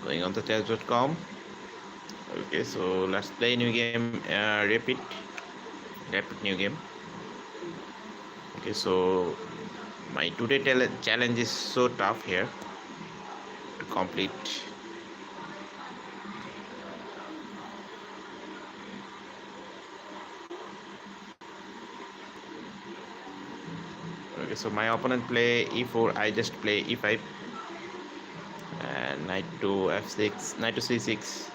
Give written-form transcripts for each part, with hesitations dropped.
Going on the chess.com. Okay, so let's play new game. Rapid new game. Okay, so my today challenge is so tough here to complete. Okay, so my opponent play e4. I just play e5 and knight to f6, knight to c6,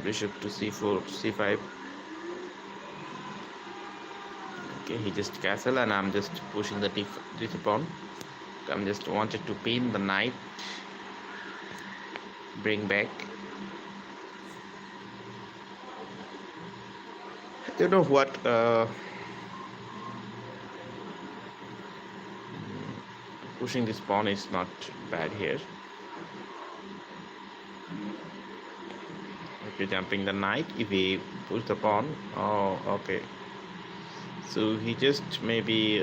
bishop to c4, c5. Okay, he just castle and I'm just pushing the d3 pawn. I'm just wanted to pin the knight, bring back. You know what? Pushing this pawn is not bad here. Okay, jumping the knight. If he push the pawn, oh, okay. So he just maybe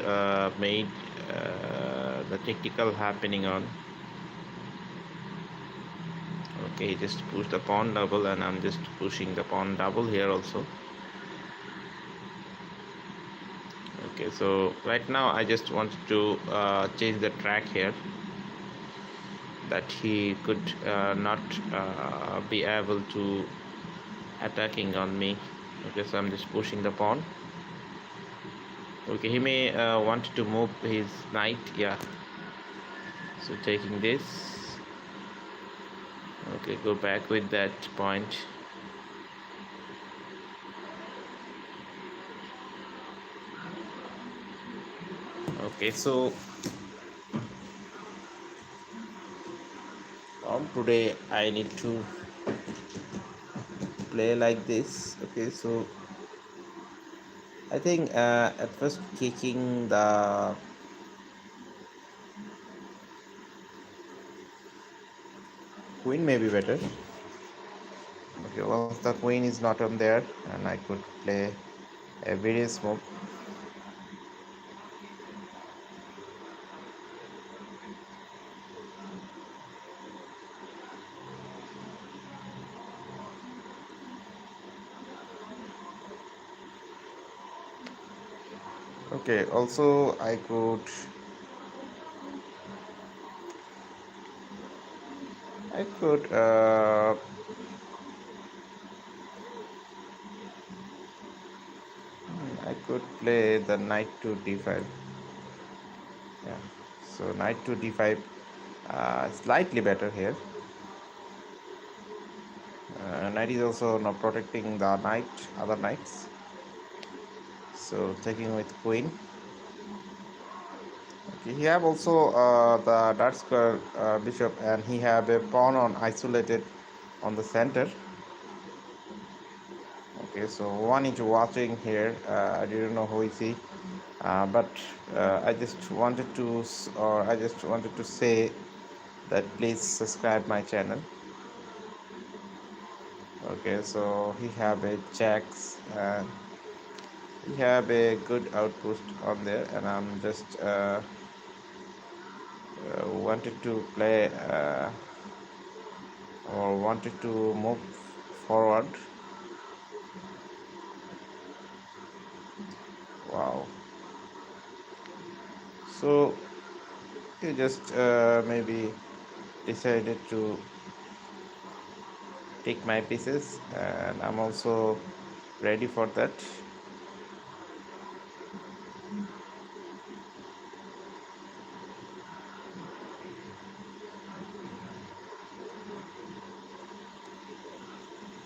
made the tactical happening on. Okay, he just push the pawn double, and I'm just pushing the pawn double here also. Okay, so right now I just wanted to change the track here, that he could not be able to attacking on me. Okay, so I'm just pushing the pawn. Okay, he may want to move his knight. Yeah, so taking this. Okay, go back with that point. Okay, so today I need to play like this. Okay, so I think at first kicking the queen may be better. Okay, once the queen is not on there, and I could play a various move. Okay, also I could I could play the knight to d5. Yeah, so knight to d5, slightly better here. Knight is also not protecting the other knights. So taking with queen. Okay, he have also the dark square bishop, and he have a pawn on isolated on the center. Okay, so one is watching here. I didn't know who is he, but I just wanted to say that please subscribe my channel. Okay, so he have a checks and he have a good outpost on there, and I'm just wanted to play or wanted to move forward. Wow. So you just maybe decided to take my pieces, and I'm also ready for that.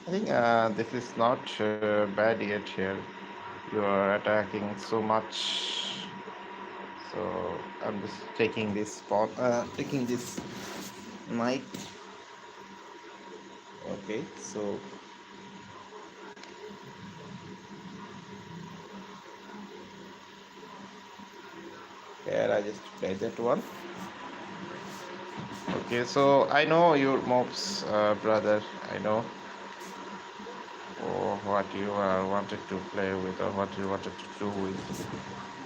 I think this is not bad yet here. You are attacking so much. So I'm just taking this spot, taking this knight. Okay, so here I just play that one. Okay, so I know your mobs, brother. I know what you wanted to play with, or what you wanted to do with.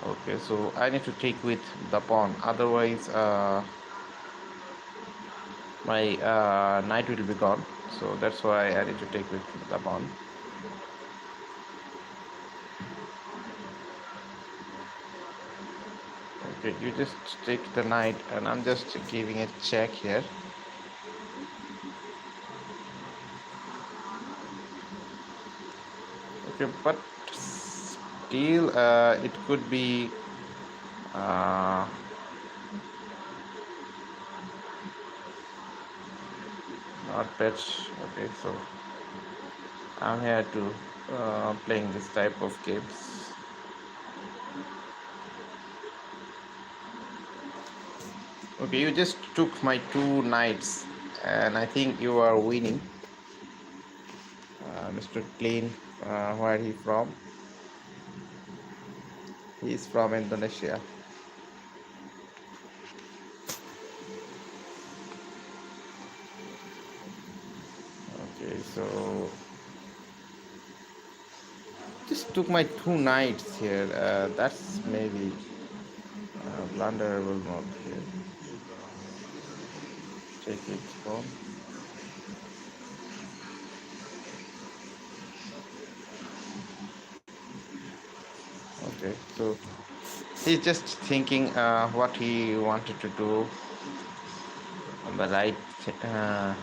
Okay, so I need to take with the pawn. Otherwise, my knight will be gone. So that's why I need to take with the pawn. Okay, you just take the knight, and I'm just giving a check here. Okay, but still, it could be uh, not fetch. Okay, so I'm here to playing this type of games. Okay, you just took my two knights, and I think you are winning. Mr. Clean, where he from? He's from Indonesia. Okay, so just took my two knights here. That's maybe blunderable mode here. Take it from. Okay, so he's just thinking what he wanted to do on the right. Uh,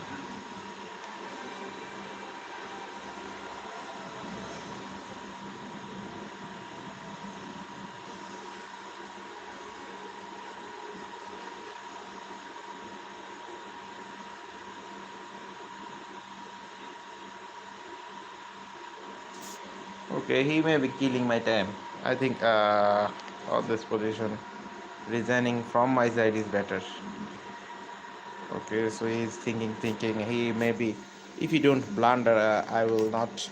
okay, he may be killing my time. I think on this position, resigning from my side is better. Okay, so he's thinking he maybe if he don't blunder, I will not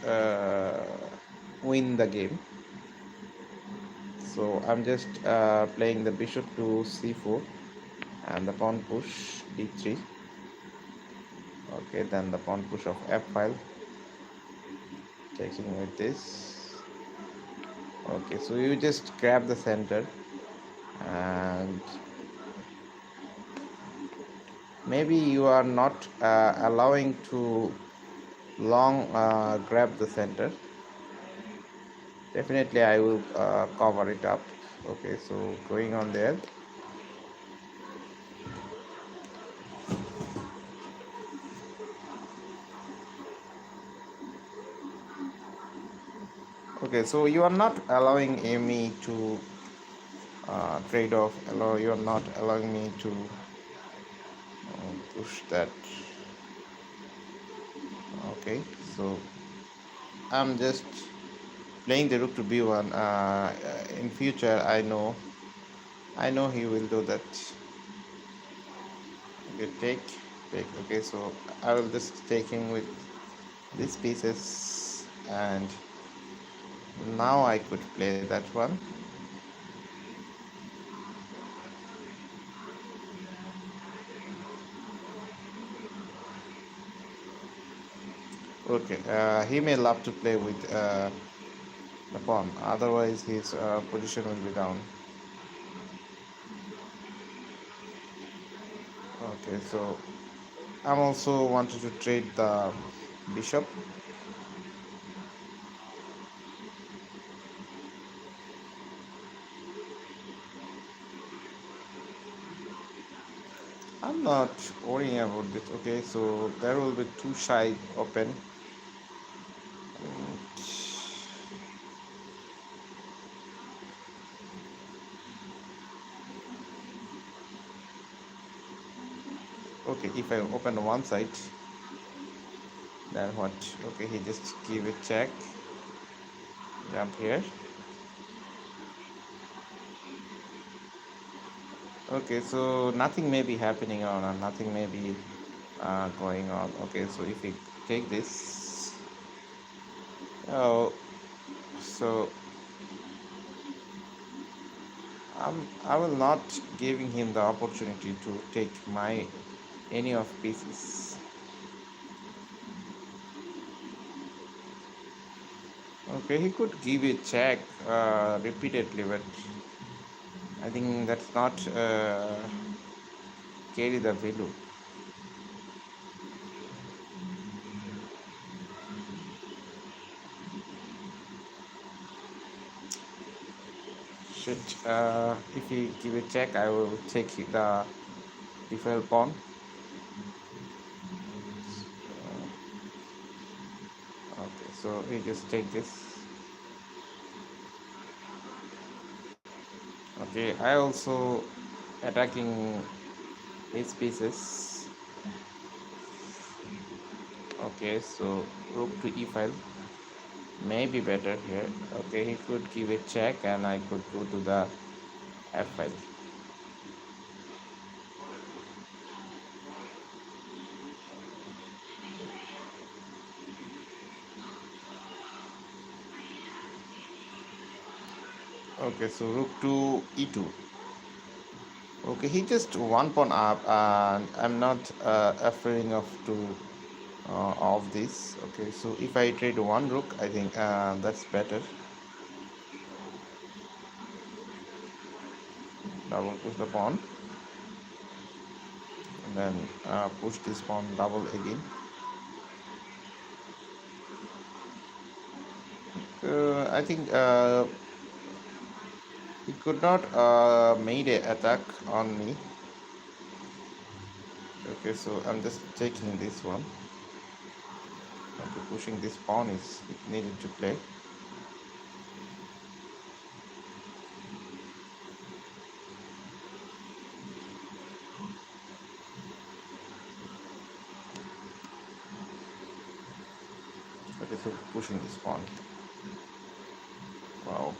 win the game. So I'm just playing the bishop to c4 and the pawn push d3. Okay, then the pawn push of f5, taking with this. Okay, so you just grab the center, and maybe you are not allowing to long grab the center. Definitely I will cover it up. Okay, so going on there. Okay, so you are not allowing me to trade off. Allow You are not allowing me to push that. Okay, so I'm just playing the rook to b1. In future, I know he will do that. Okay, take. Okay, so I will just take him with these pieces, and now I could play that one. Okay, he may love to play with the pawn, otherwise his position will be down. Okay, so I'm also wanted to trade the bishop. I'm not worrying about this. Okay, so there will be two side open. Okay, if I open one side, then what? Okay, he just give a check, jump here. Okay, so nothing may be happening on, or nothing may be going on. Okay, so if we take this, oh, so I will not giving him the opportunity to take my any of pieces. Okay, he could give a check repeatedly, but I think that's not carry the value. if he give a check, I will take the default pawn. Okay, so we just take this. Okay, I also attacking his pieces. Okay, so rook to e5 may be better here. Okay, he could give a check and I could go to the f5. Okay, so rook to e2. Okay, he just one pawn up, and I'm not afraid of this. Okay, so if I trade one rook, I think that's better. Double push the pawn, and then push this pawn double again. I think he could not made a attack on me. Okay, so I'm just taking this one. Okay, pushing this pawn is needed to play. Okay, so pushing this pawn. Wow.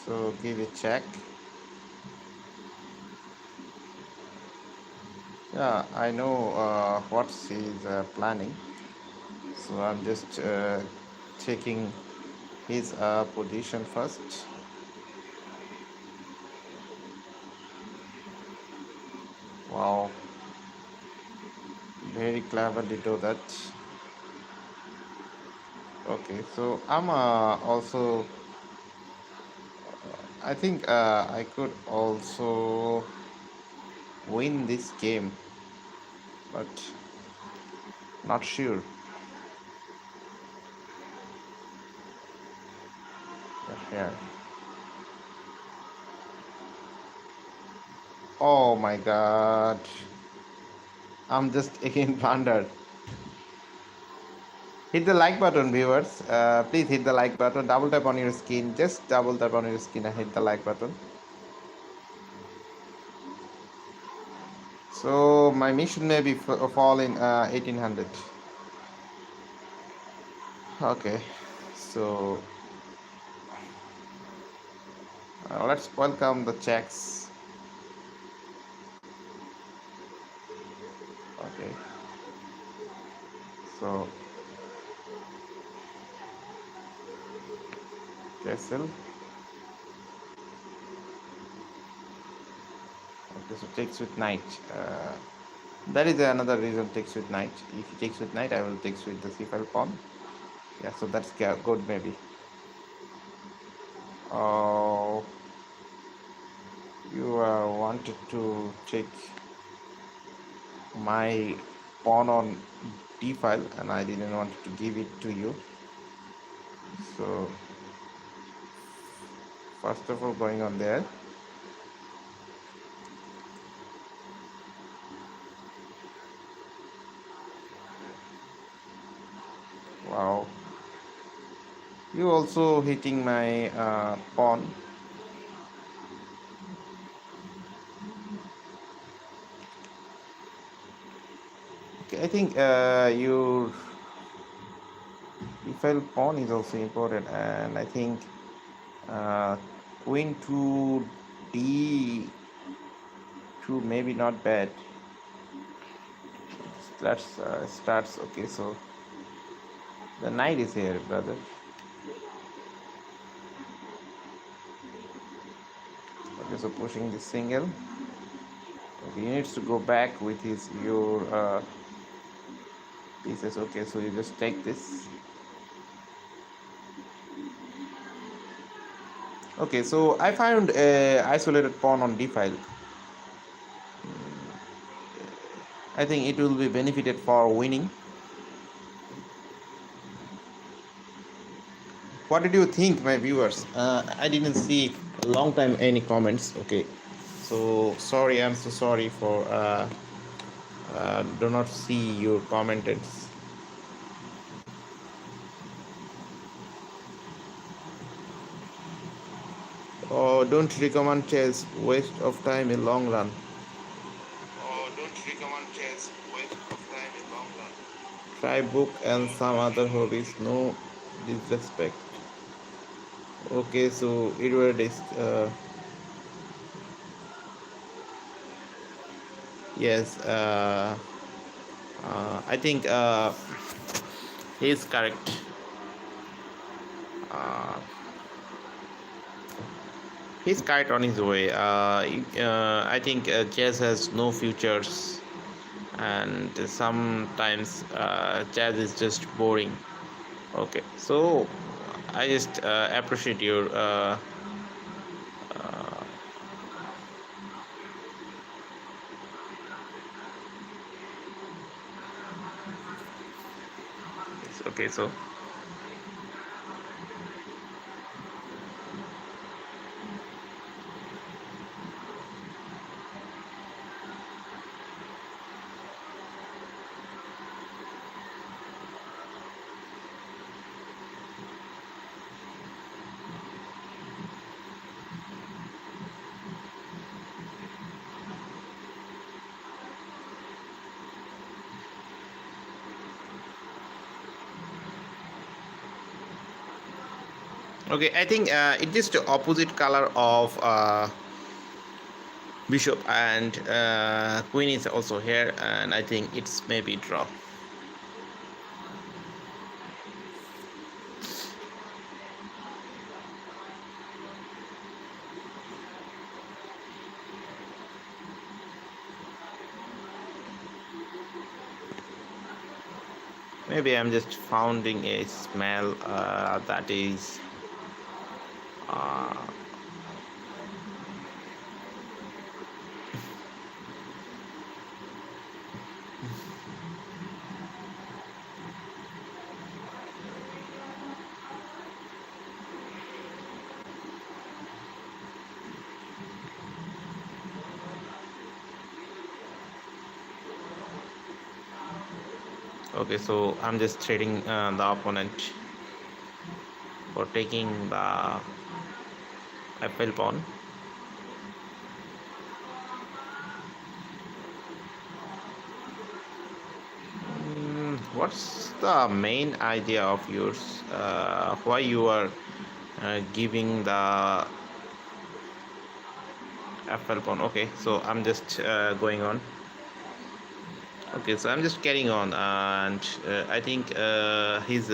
So give a check. Yeah, I know what he's planning. So I'm just checking his position first. Wow, very cleverly do that. Okay, so I'm also. I think I could also win this game, but not sure. Yeah. Oh my God. I'm just again blundered. Hit the like button, viewers. Please hit the like button. Double tap on your screen. Just double tap on your screen and hit the like button. So my mission may be fall in 1800. Okay. So let's welcome the checks. Okay. So castle. Okay. So takes with knight. That is another reason takes with knight. If he takes with knight, I will take with the c5 pawn. Yeah. So that's good maybe. Oh, you wanted to check my pawn on d5 and I didn't want to give it to you. So first of all, going on there. Wow. You also hitting my pawn. Okay, I think your defile pawn is also important, and I think uh, queen to d2 maybe not bad. Let's starts. Okay, so the knight is here, brother. Okay, so pushing the single. Okay, he needs to go back with his your pieces. Okay, so you just take this. Okay, so I found a isolated pawn on d file. I think it will be benefited for winning. What did you think, my viewers? I didn't see a long time any comments. Okay, so sorry. I'm so sorry for do not see your comments. Oh, don't recommend chess. Waste of time in long run. Oh, don't recommend chess. Waste of time in long run. Try book and some other hobbies. No disrespect. Okay, so Edward is yes. I think he is correct. Uh, he's correct on his way. I think chess has no futures, and sometimes jazz is just boring. Okay, so I just appreciate your uh, okay. So okay, I think it is the opposite color of bishop, and queen is also here, and I think it's maybe draw. Maybe I'm just founding a smell that is uh, okay. So I'm just trading the opponent for taking the apple pawn. What's the main idea of yours? Why you are giving the apple pawn? Okay, so I'm just going on. Okay, so I'm just carrying on, and I think his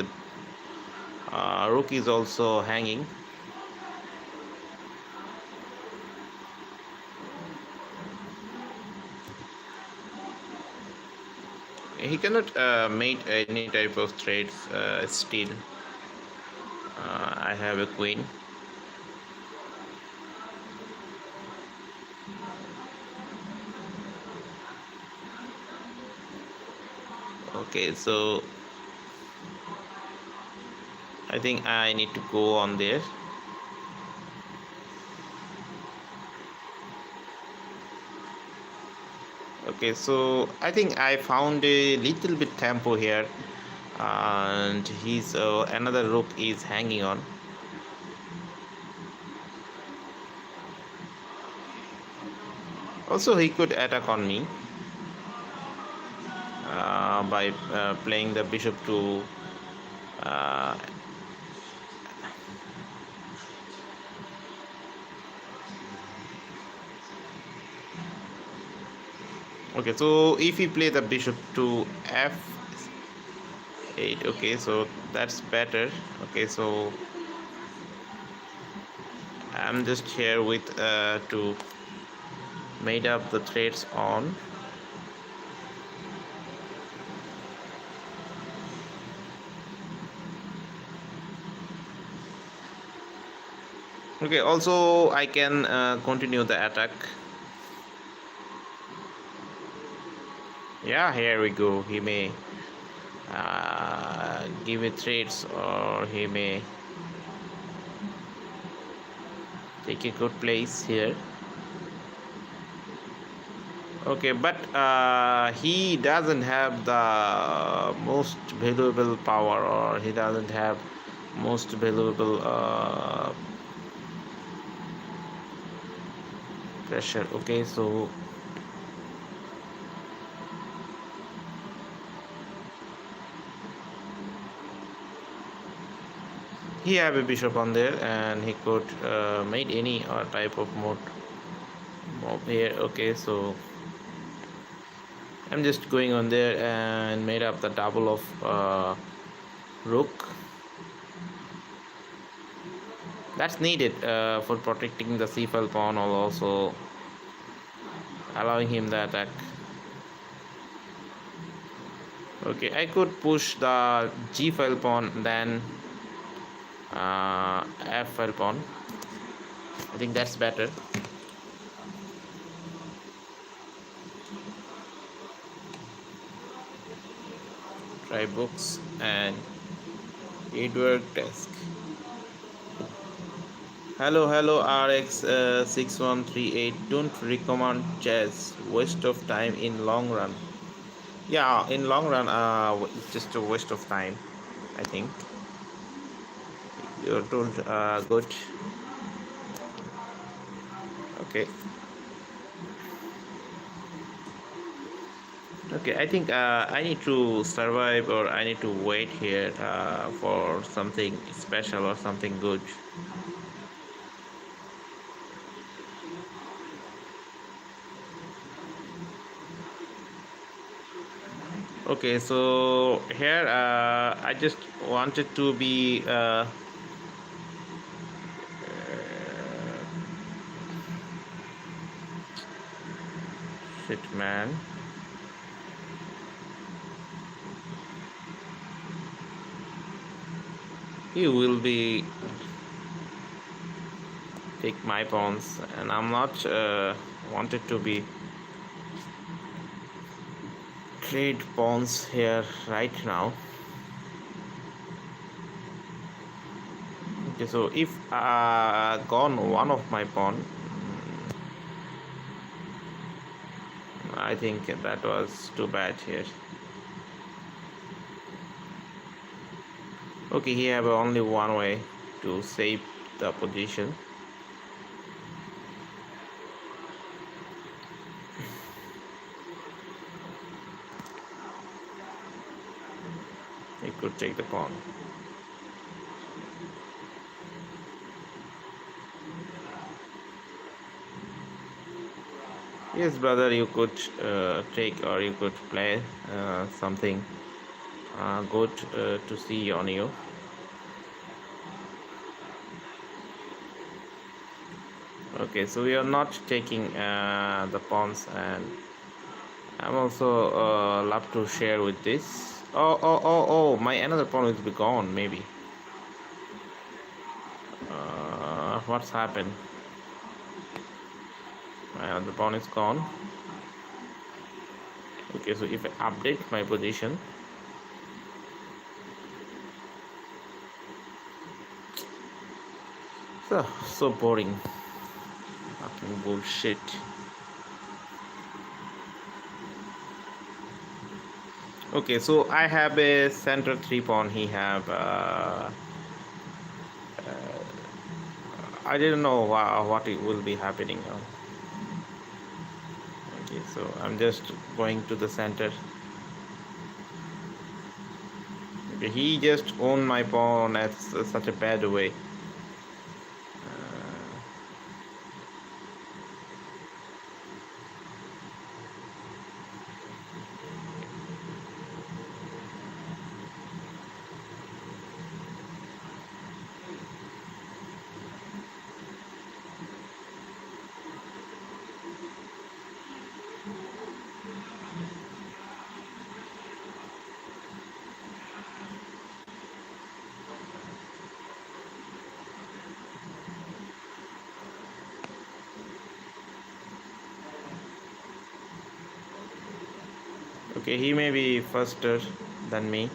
rook is also hanging. He cannot make any type of trades still. I have a queen. Okay, so I think I need to go on there. Okay, so I think I found a little bit tempo here, and his another rook is hanging on. Also, he could attack on me by playing the bishop to uh, okay, so if he play the bishop to f8, okay, so that's better. Okay, so I'm just here with to made up the threads on. Okay, also I can continue the attack. Yeah, here we go. He may give me threats, or he may take a good place here. Okay, but he doesn't have the most valuable power, or he doesn't have most valuable pressure. Okay, so he have a bishop on there, and he could made any type of mob here. Okay, so I'm just going on there and made up the double of rook. That's needed for protecting the c5 pawn, or also allowing him the attack. Okay, I could push the g file pawn, then f file pawn. I think that's better. Try books and Edward desk. Hello RX 6138. Don't recommend chess. Waste of time in long run. Yeah, in long run, it's just a waste of time, I think. You're told good. Okay. Okay, I think I need to survive, or I need to wait here for something special or something good. Okay, so here I just wanted to be shit, man. He will be take my pawns, and I'm not wanted to be trade pawns here right now. Okay, so if gone one of my pawn, I think that was too bad here. Okay, he have only one way to save the position. He could take the pawn. Yes, brother, you could take, or you could play something good to see on you. Okay, so we are not taking the pawns, and I'm also love to share with this. Oh, my another pawn will be gone, maybe. What's happened? My other pawn is gone. Okay, so if I update my position, so boring. Fucking bullshit. Okay, so I have a center 3 pawn. He have I didn't know what it will be happening now. Okay, so I'm just going to the center. Okay, he just owned my pawn at such a bad way. Okay, he may be faster than me.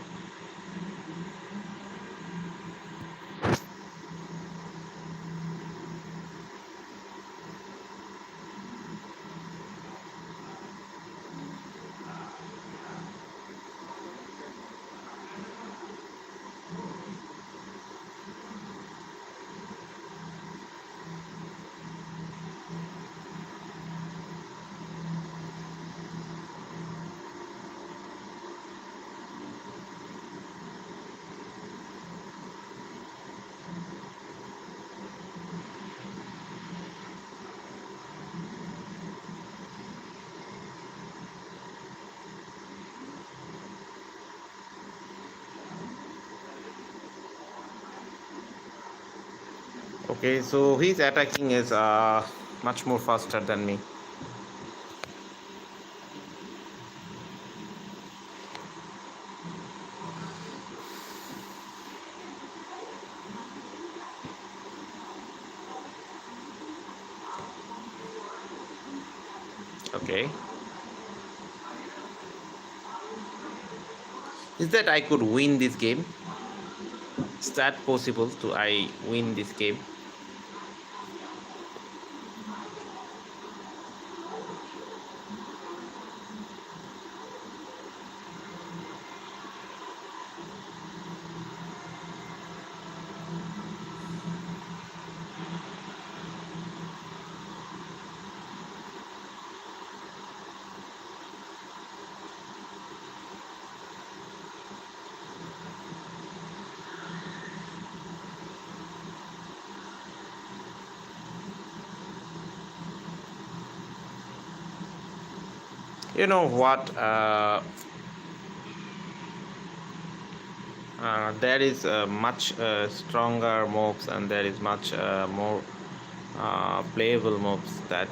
Okay, so his attacking is much more faster than me. Okay, is that I could win this game? Is that possible to I win this game? You know what? There is much stronger mobs, and there is much more playable mobs that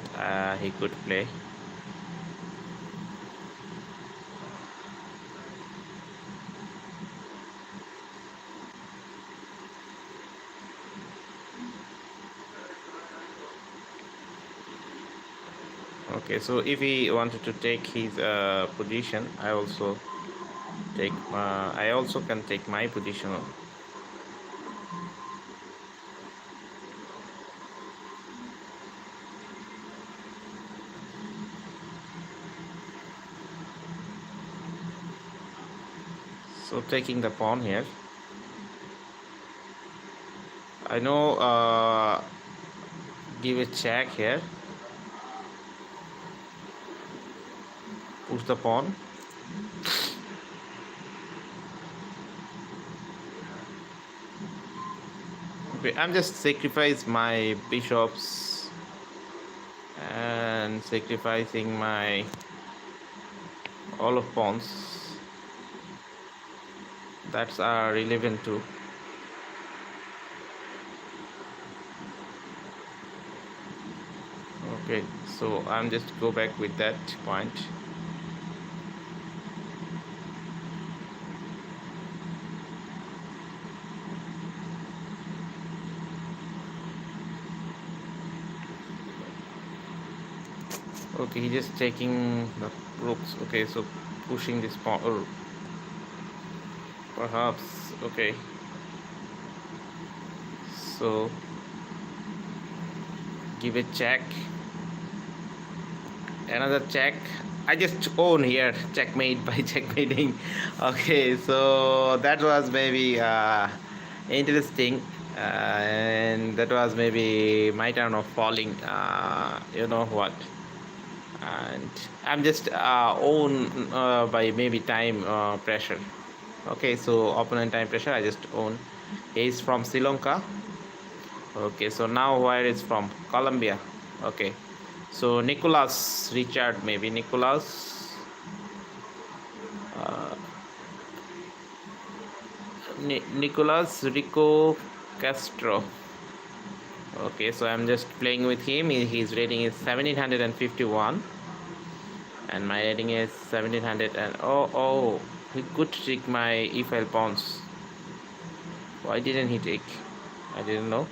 he could play. Okay, so if he wanted to take his position, I also can take my position. So taking the pawn here. I know. Give a check here. Push the pawn. Okay, I'm just sacrifice my bishops and sacrificing my all of pawns. That's relevant too. Okay, so I'm just go back with that point. Okay, he's just taking the rooks. Okay, so pushing this pawn, or perhaps. Okay, so give a check. Another check. I just own here, checkmate by checkmating. Okay, so that was maybe interesting, and that was maybe my turn of falling. You know what? And I'm just own by maybe time pressure. Okay, so opponent time pressure. I just own. He's from Sri Lanka. Okay, so now where is from? Colombia. Okay, so Nicholas Richard, maybe Nicholas. Uh, Nicolas Rico Castro. Okay, so I'm just playing with him. His rating is 1751, and my rating is 1700. And oh, he could take my e-file pawns. Why didn't he take? I didn't know.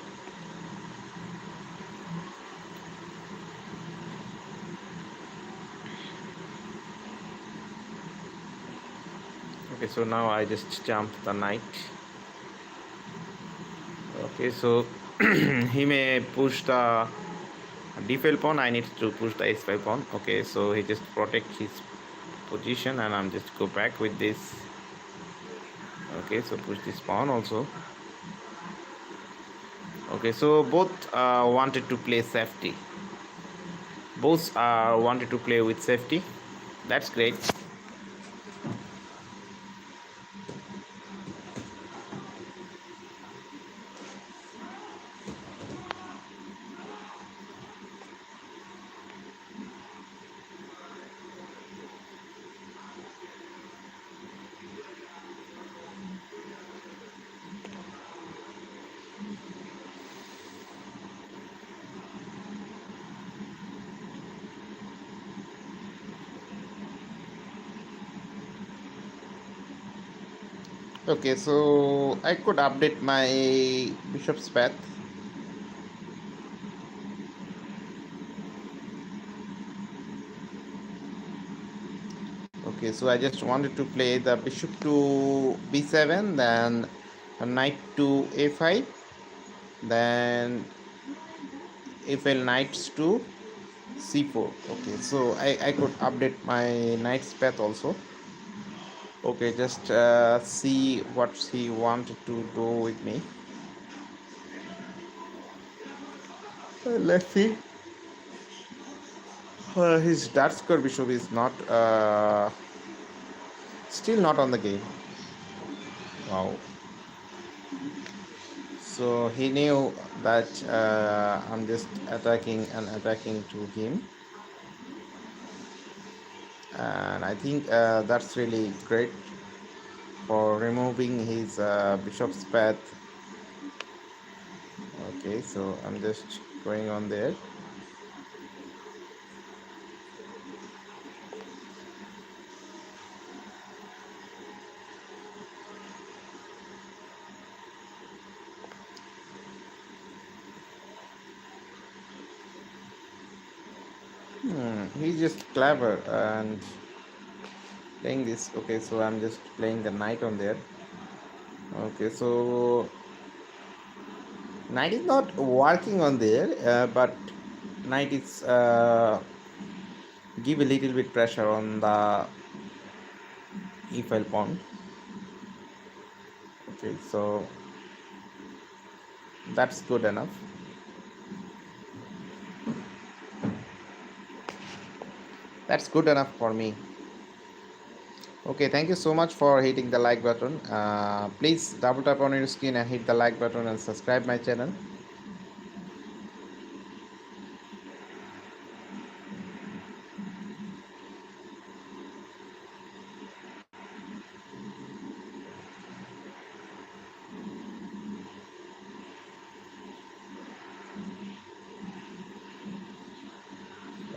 Okay, so now I just jump the knight. Okay, so he may push the d5 pawn. I need to push the s5 pawn. Okay, so he just protect his position, and I'm just go back with this. Okay, so push this pawn also. Okay, so both wanted to play safety. Both wanted to play with safety. That's great. Okay, so I could update my bishop's path. Okay, so I just wanted to play the bishop to b7, then a knight to a5, then if knights to c4. Okay, so I could update my knight's path also. Okay, just see what he wanted to do with me. Let's see. His dark square bishop is not still not on the game. Wow. So he knew that I'm just attacking and attacking to him, and I think that's really great for removing his bishop's path. Okay, so I'm just going on there. He's just clever and playing this. Okay, so I'm just playing the knight on there. Okay, so knight is not working on there, but knight is give a little bit pressure on the e-file pawn. Okay, so that's good enough. That's good enough for me. Okay, thank you so much for hitting the like button. Please double tap on your screen and hit the like button and subscribe my channel.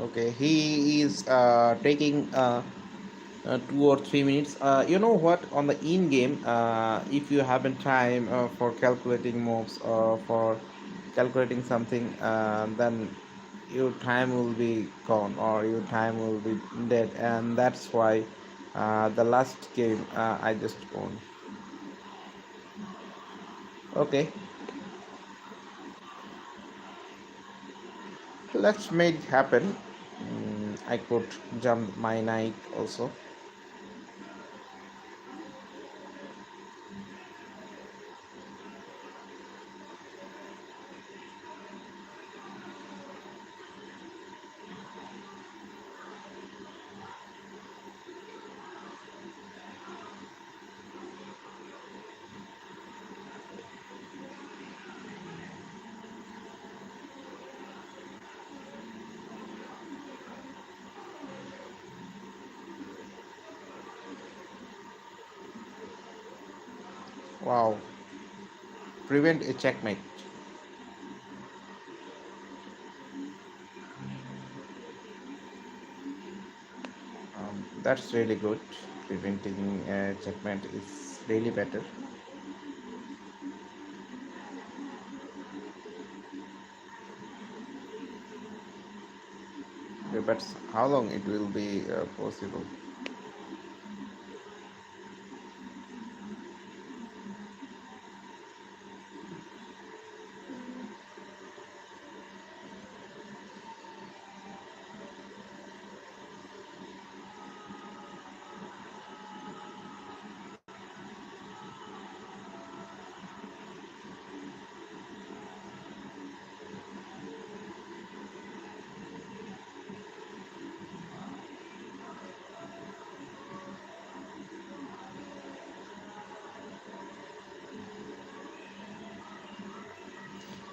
Okay, he is taking 2 or 3 minutes. You know what? On the in game, if you haven't time for calculating moves or for calculating something, then your time will be gone or your time will be dead, and that's why the last game I just won. Okay, let's make it happen. I could jump my knight also. Wow, prevent a checkmate. That's really good. Preventing checkmate is really better. Okay, but how long it will be possible?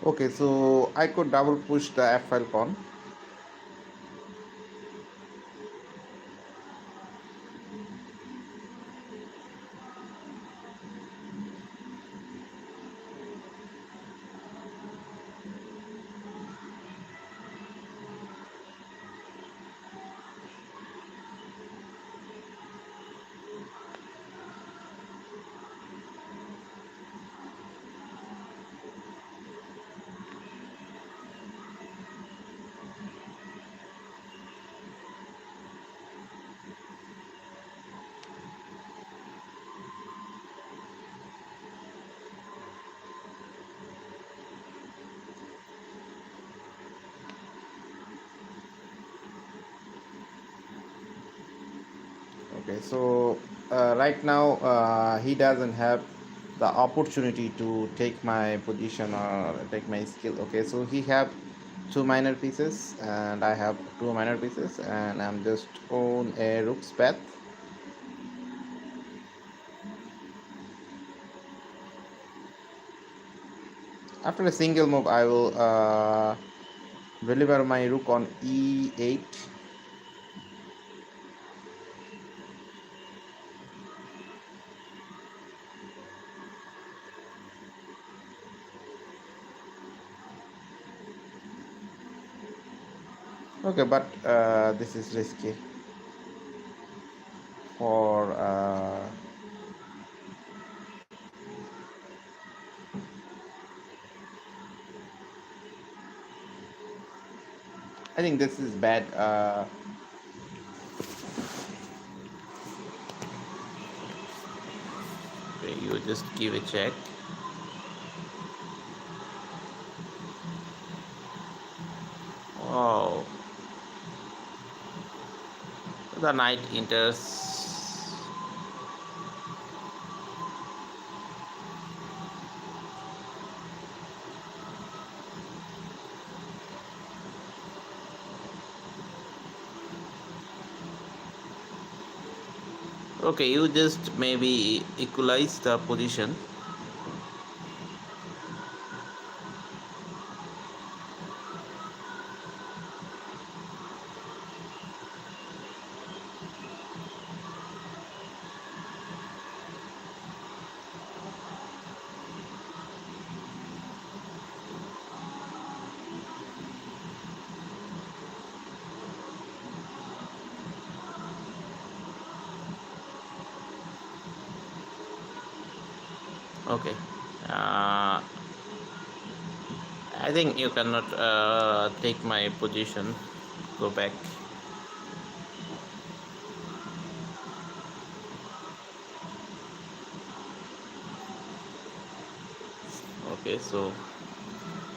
Okay, so I could double push the F file pawn. Okay, so right now he doesn't have the opportunity to take my position or take my skill. Okay, so he have two minor pieces and I have two minor pieces, and I'm just on a rook's path. After a single move, I will deliver my rook on e8. Okay, but this is risky for I think this is bad. Okay, you just give a check. Oh, the knight enters. Okay, you just maybe equalize the position. Okay. Uh, I think you cannot take my position. Go back. Okay, so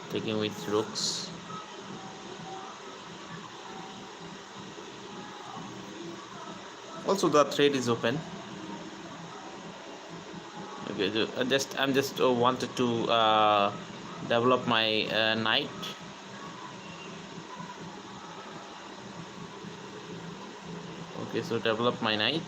taking with rooks. Also, the thread is open. Okay, I'm just wanted to develop my knight. Okay, so develop my knight.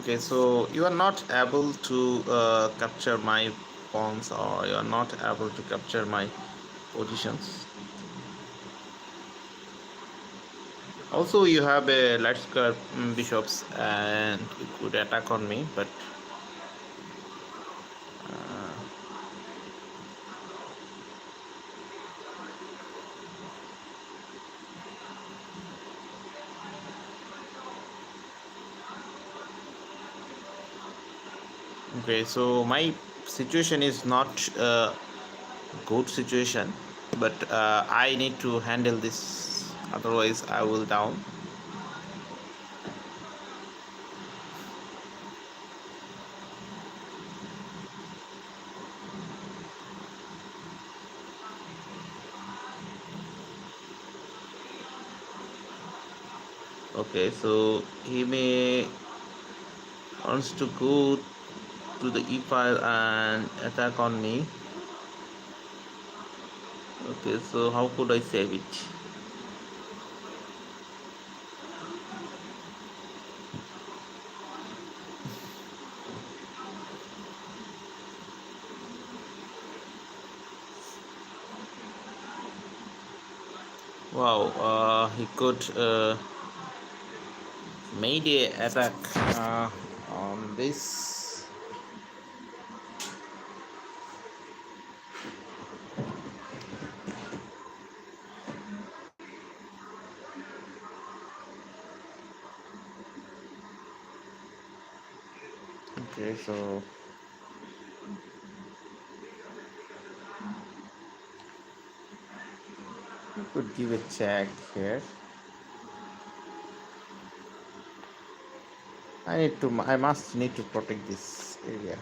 Okay, so you are not able to capture my pawns, or you are not able to capture my positions. Also, you have a light square bishops, and you could attack on me, but okay. So my situation is not good situation, but I need to handle this. Otherwise, I will down. Okay, so he may wants to go to the e file and attack on me. Okay, so how could I save it? Wow, he could made a attack on this. Okay, so Could give a check here. I must need to protect this area.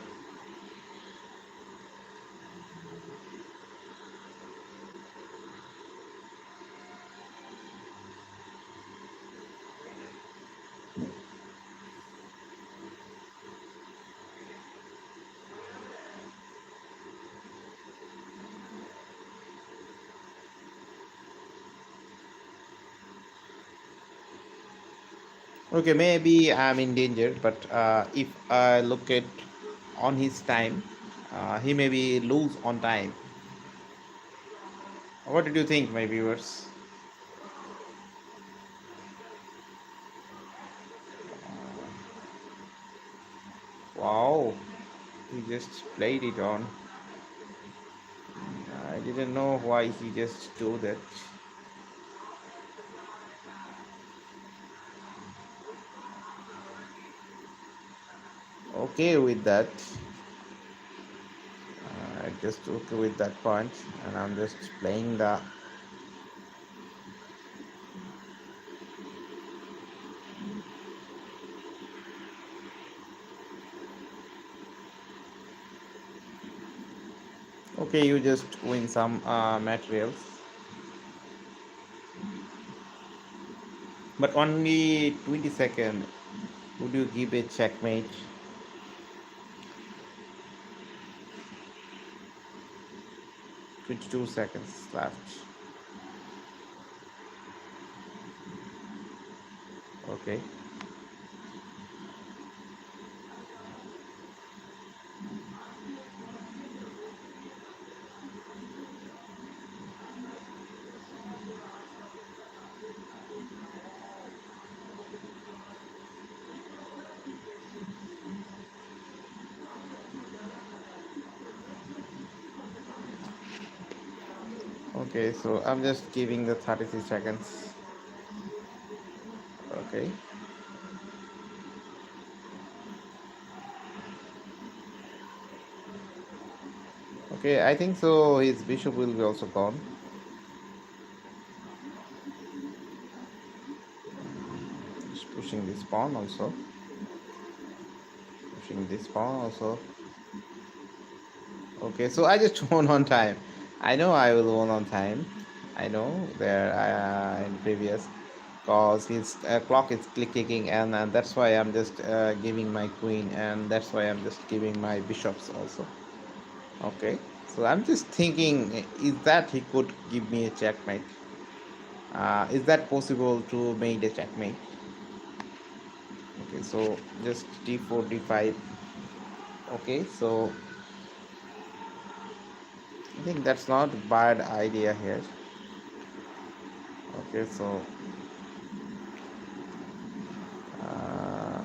Okay, maybe I'm in danger, but if I look at on his time, he may be lose on time. What did you think, my viewers? Wow, he just played it on. I didn't know why he just do that. Okay with that. I just okay with that point, and I'm just playing the. Okay, you just win some materials, but only 20 seconds. Would you give a checkmate? 22 seconds left. Okay. Okay, so I'm just giving the 33 seconds. Okay. Okay, I think so his bishop will be also gone. Just pushing this pawn also. Pushing this pawn also. Okay, so I just won on time. I know I will win on time. I know there in previous cause his clock is clicking, and that's why I'm just giving my queen, and that's why I'm just giving my bishops also. Okay, so I'm just thinking, is that he could give me a checkmate? Is that possible to make a checkmate? Okay, so just d4 d5. Okay, so I think that's not a bad idea here. Okay, so uh,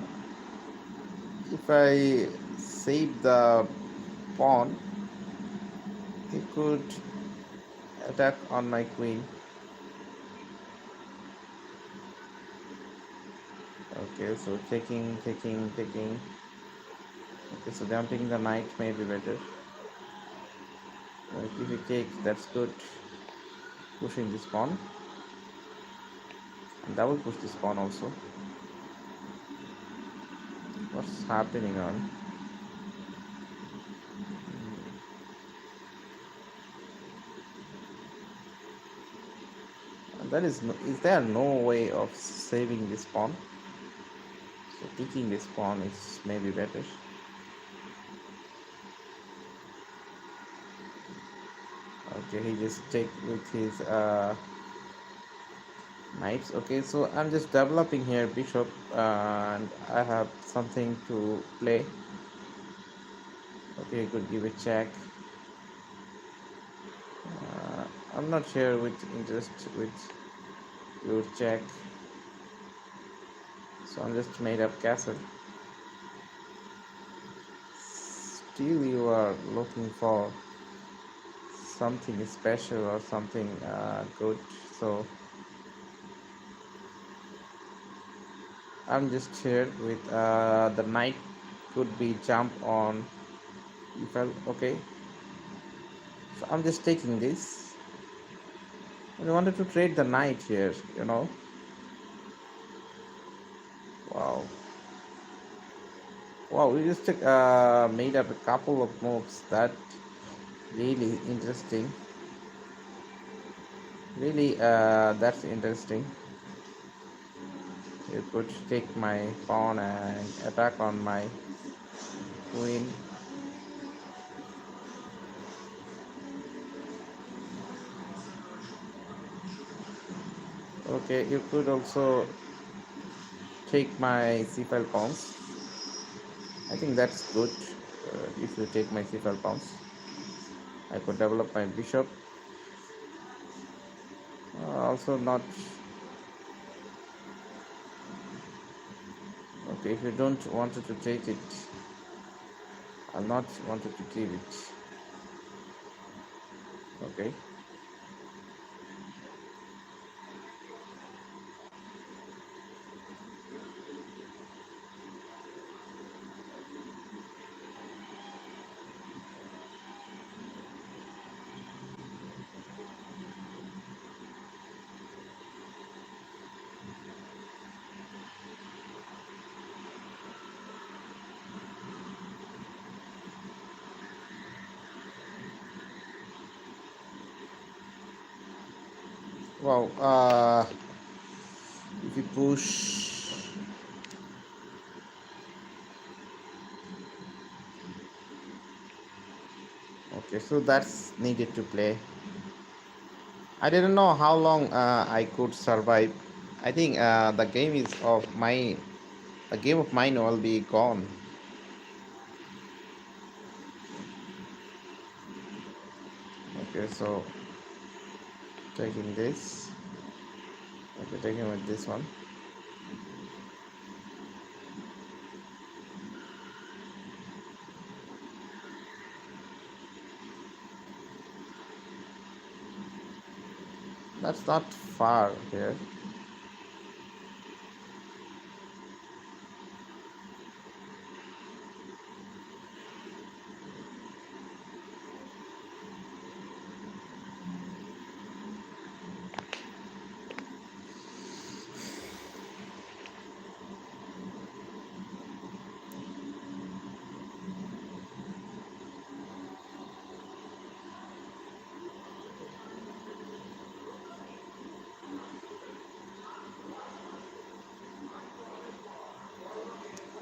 if I save the pawn, he could attack on my queen. Okay, so taking. Okay, so jumping the knight may be better. If you take, that's good. Pushing this pawn, and that will push this pawn also. What's happening on? That is no, is there no way of saving this pawn? So taking this pawn is maybe better. Okay, he just take with his knights. Okay, so I'm just developing here bishop, and I have something to play. Okay, you could give a check. I'm not sure which interest with your check, so I'm just made up castle. Still, you are looking for something special or something good. So I'm just here with the knight could be jump on. If I okay, so I'm just taking this. I wanted to trade the knight here, Wow. Wow, we just made up a couple of moves that really interesting. Really, that's interesting. You could take my pawn and attack on my queen. Okay, you could also take my c5 pawns. I think that's good. If you take my c5 pawns, I could develop my bishop. Also not okay. If you don't wanted to take it, I'll not wanted to give it. Okay. Wow. If you push, okay. So that's needed to play. I didn't know how long I could survive. I think the game of mine will be gone. Okay, so taking this. Okay, taking with this one. That's not far here.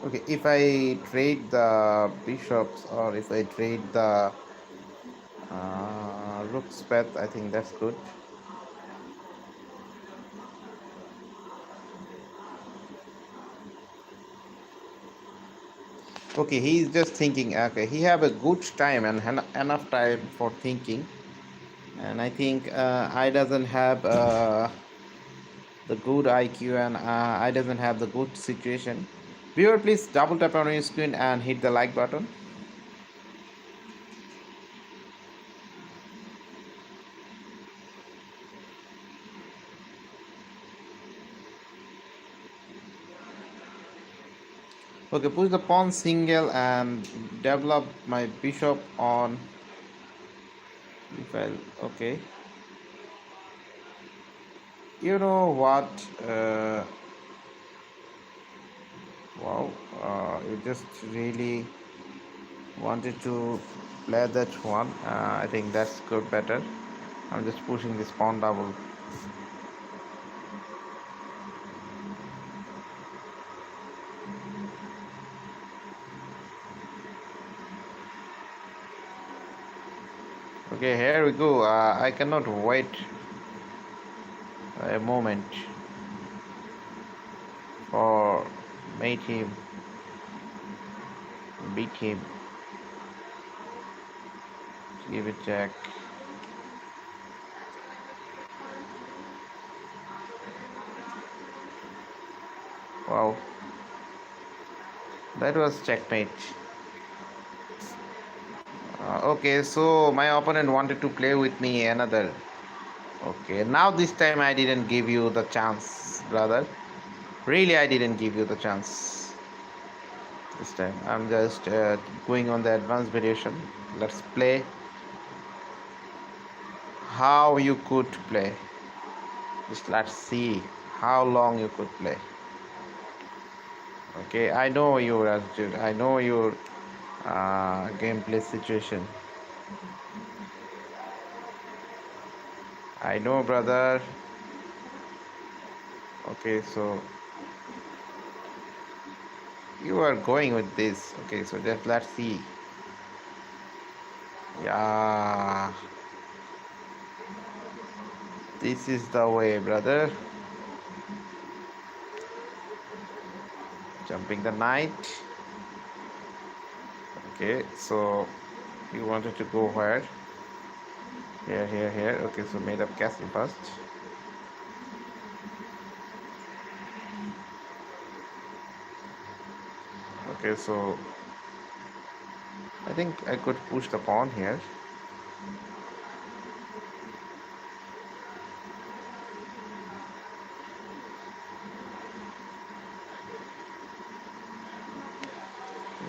Okay, if I trade the bishops or if I trade the rook's path, I think that's good. Okay, he's just thinking. Okay, he have a good time and enough time for thinking, and I think I doesn't have the good IQ and I doesn't have the good situation. Viewer, please double tap on your screen and hit the like button. Okay, push the pawn single and develop my bishop on e-file. Okay. You know what? Wow. You just really wanted to play that one. I think that's good better. I'm just pushing this pawn double. Okay, here we go. I cannot wait a moment for mate him, beat him, give it jack. Wow, that was checkmate. Okay, so my opponent wanted to play with me another. Okay, now this time I didn't give you the chance, brother. Really, I didn't give you the chance this time. I'm just going on the advanced variation. Let's play how you could play. Just let's see how long you could play. Okay, I know your attitude. I know your gameplay situation. I know, brother. Okay, so you are going with this. Okay, so just let's see. Yeah, this is the way, brother. Jumping the knight. Okay, so you wanted to go where? Here, here, here. Okay, so made up castle first. Okay, so I think I could push the pawn here.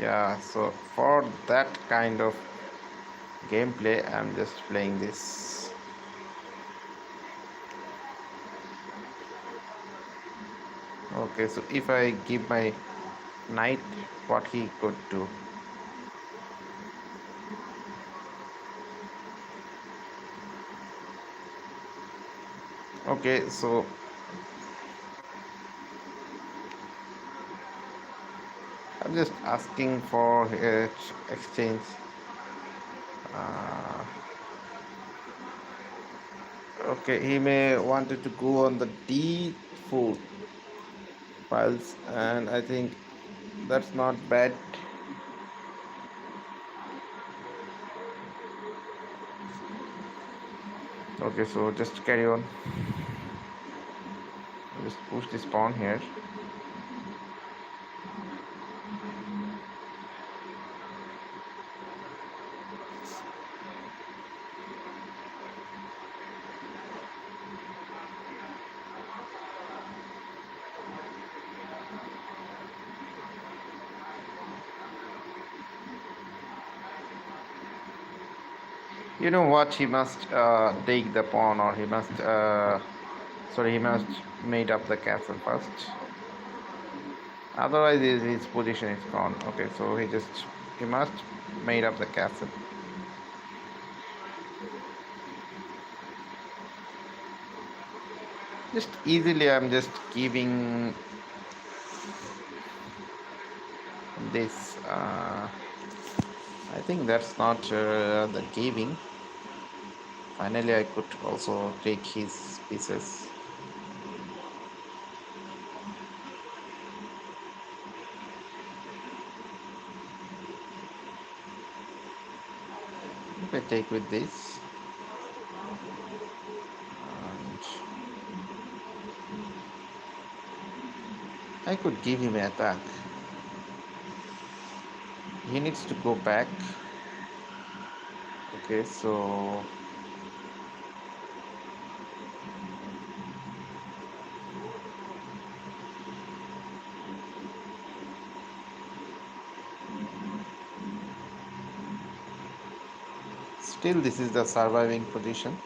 Yeah, so for that kind of gameplay, I'm just playing this. Okay, so if I give my knight, what he could do? Okay, so I'm just asking for exchange. Uh, okay, he may wanted to go on the D4 files, and I think that's not bad. Okay, so just carry on. Just push this pawn here. You know what? He must take the pawn, or he must. Sorry, he must made up the castle first. Otherwise, his position is gone. Okay, so he must made up the castle. Just easily, I'm just giving this. I think that's not the giving. Finally, I could also take his pieces. If I take with this, and I could give him an attack. He needs to go back. Okay, so still this is the surviving position.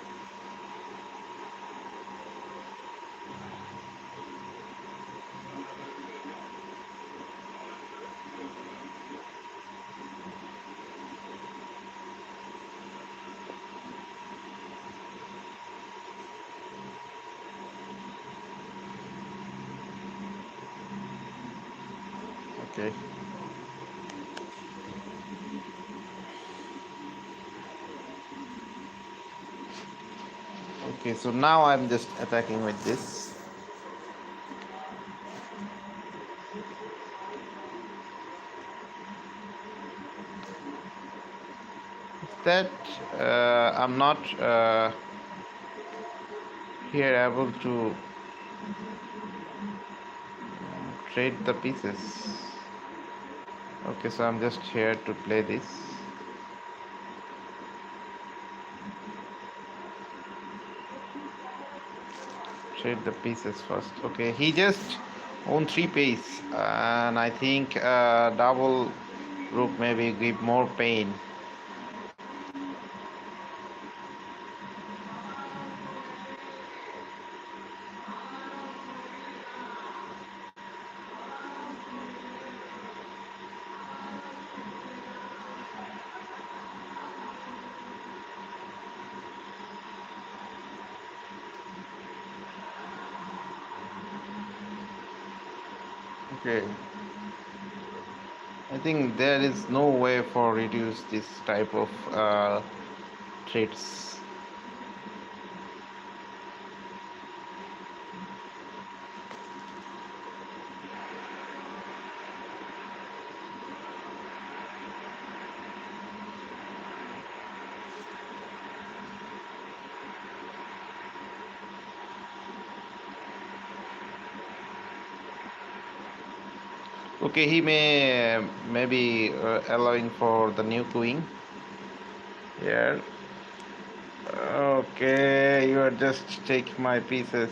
Okay. Okay, so now I'm just attacking with this. That I'm not here able to trade the pieces. Okay, so I'm just here to play this. Trade the pieces first. Okay, he just own 3 piece, and I think double rook maybe give more pain. Okay, I think there is no way for reduce this type of traits. Okay, he may maybe allowing for the new queen here. Okay, you are just taking my pieces.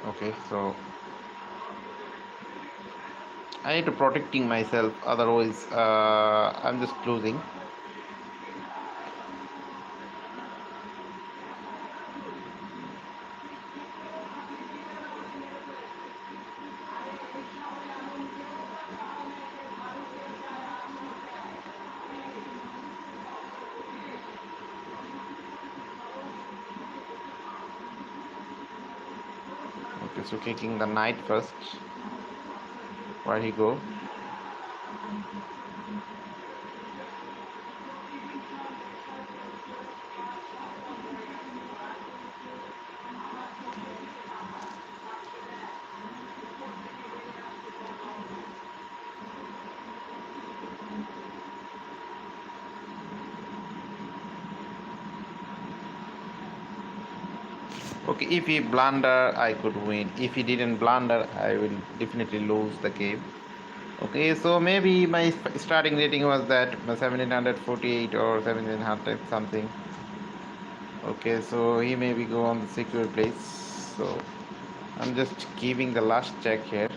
Okay, so I need to protecting myself, otherwise I'm just losing. Okay, so taking the knight first. Where he go? Okay, if he blunder, I could win. If he didn't blunder, I will definitely lose the game. Okay, so maybe my starting rating was that 1748 or 1700 something. Okay, so he maybe go on the secure place. So I'm just giving the last check here.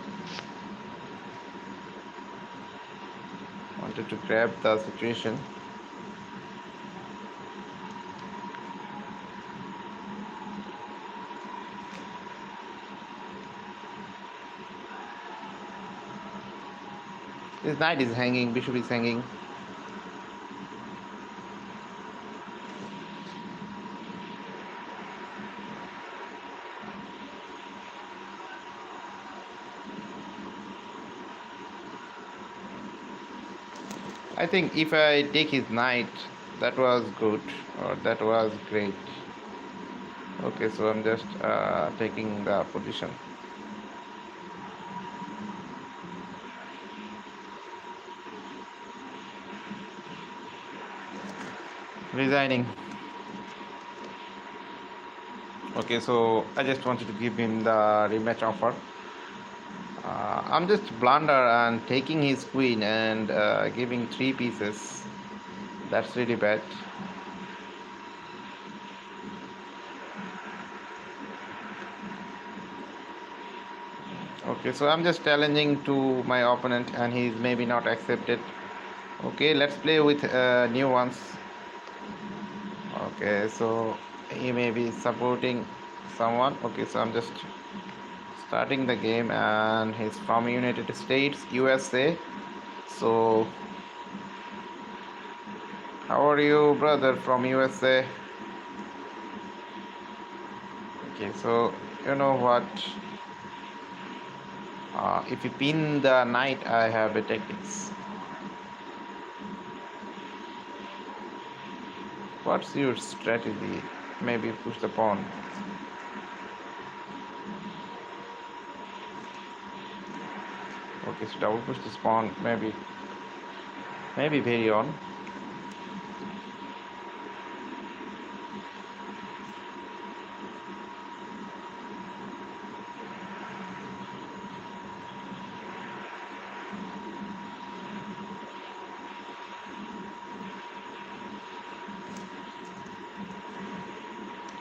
Wanted to grab the situation. This knight is hanging, bishop is hanging. I think if I take his knight, that was good, or that was great. Okay, so I'm just taking the position. Resigning. Okay, so I just wanted to give him the rematch offer. I'm just blunder and taking his queen and giving three pieces. That's really bad. Okay, so I'm just challenging to my opponent and he's maybe not accepted. Okay, let's play with new ones. Okay, so he may be supporting someone. Okay, so I'm just starting the game and he's from United States, USA. So how are you, brother from USA? Okay, so you know what? If you pin the knight, I have a tactics. What's your strategy? Maybe push the pawn. Okay, so double push this pawn. Maybe very on.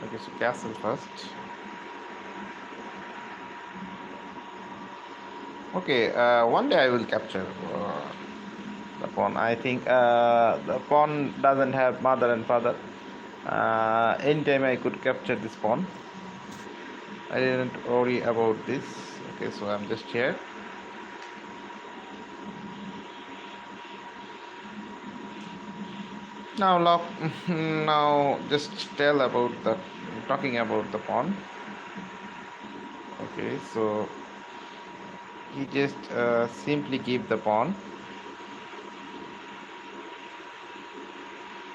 Okay, so castle first. Okay, one day I will capture. the pawn. I think the pawn doesn't have mother and father. Anytime I could capture this pawn. I didn't worry about this. Okay, so I'm just here. Now lock. Now just tell about the talking about the pawn. Okay, so he just simply give the pawn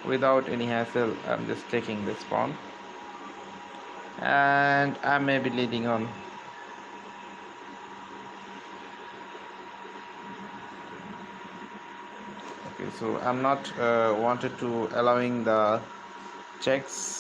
without any hassle. I'm just taking this pawn, and I may be leading on. Okay, so I'm not wanted to allowing the checks.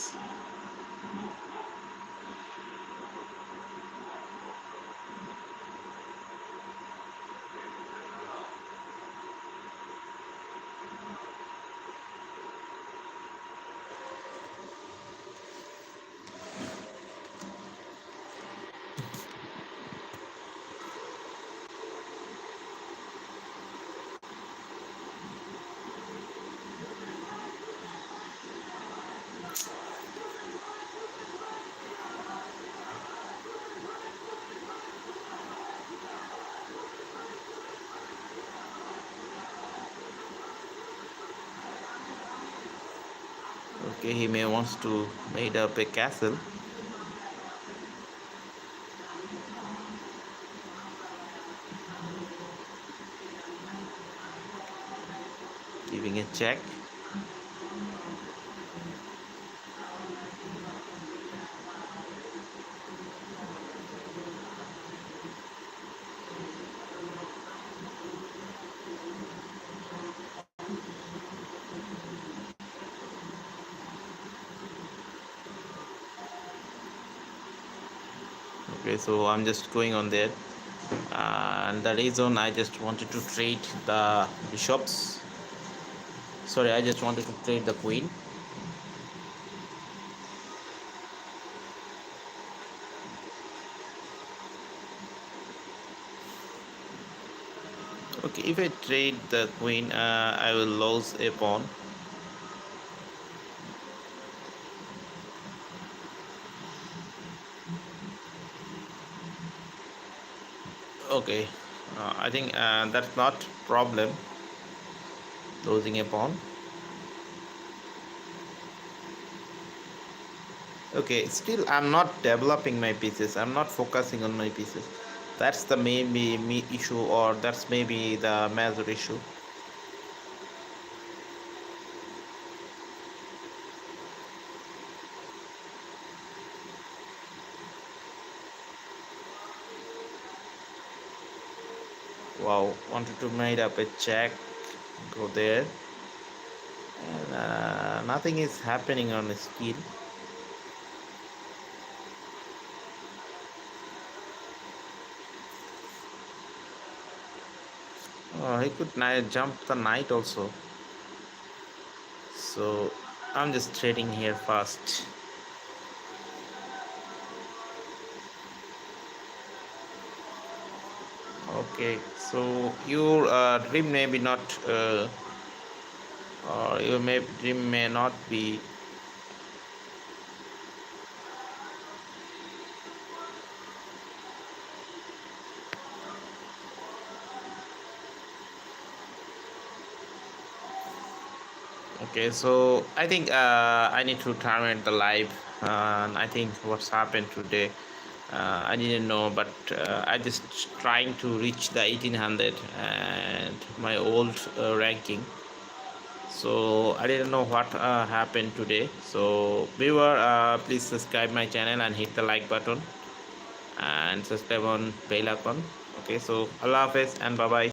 Okay, he may wants to made up a castle. Giving a check. Okay, so I'm just going on there, and the reason I just wanted to trade the bishops. Sorry, I just wanted to trade the queen. Okay, if I trade the queen, I will lose a pawn. Okay, I think that's not problem, losing a pawn. Okay, still I'm not developing my pieces. I'm not focusing on my pieces. That's the maybe me issue, or that's maybe the major issue. Wow, wanted to made up a check, go there, and nothing is happening on the skill. Oh, he could jump the knight also. So I'm just trading here fast. Okay, so your dream may be not, or your dream may not be. Okay, so I think I need to terminate the live. And I think what's happened today, I didn't know, but I just trying to reach the 1800 and my old ranking. So I didn't know what happened today. So viewer, please subscribe my channel and hit the like button and subscribe on bell icon. Okay, so Allah Hafiz and bye bye.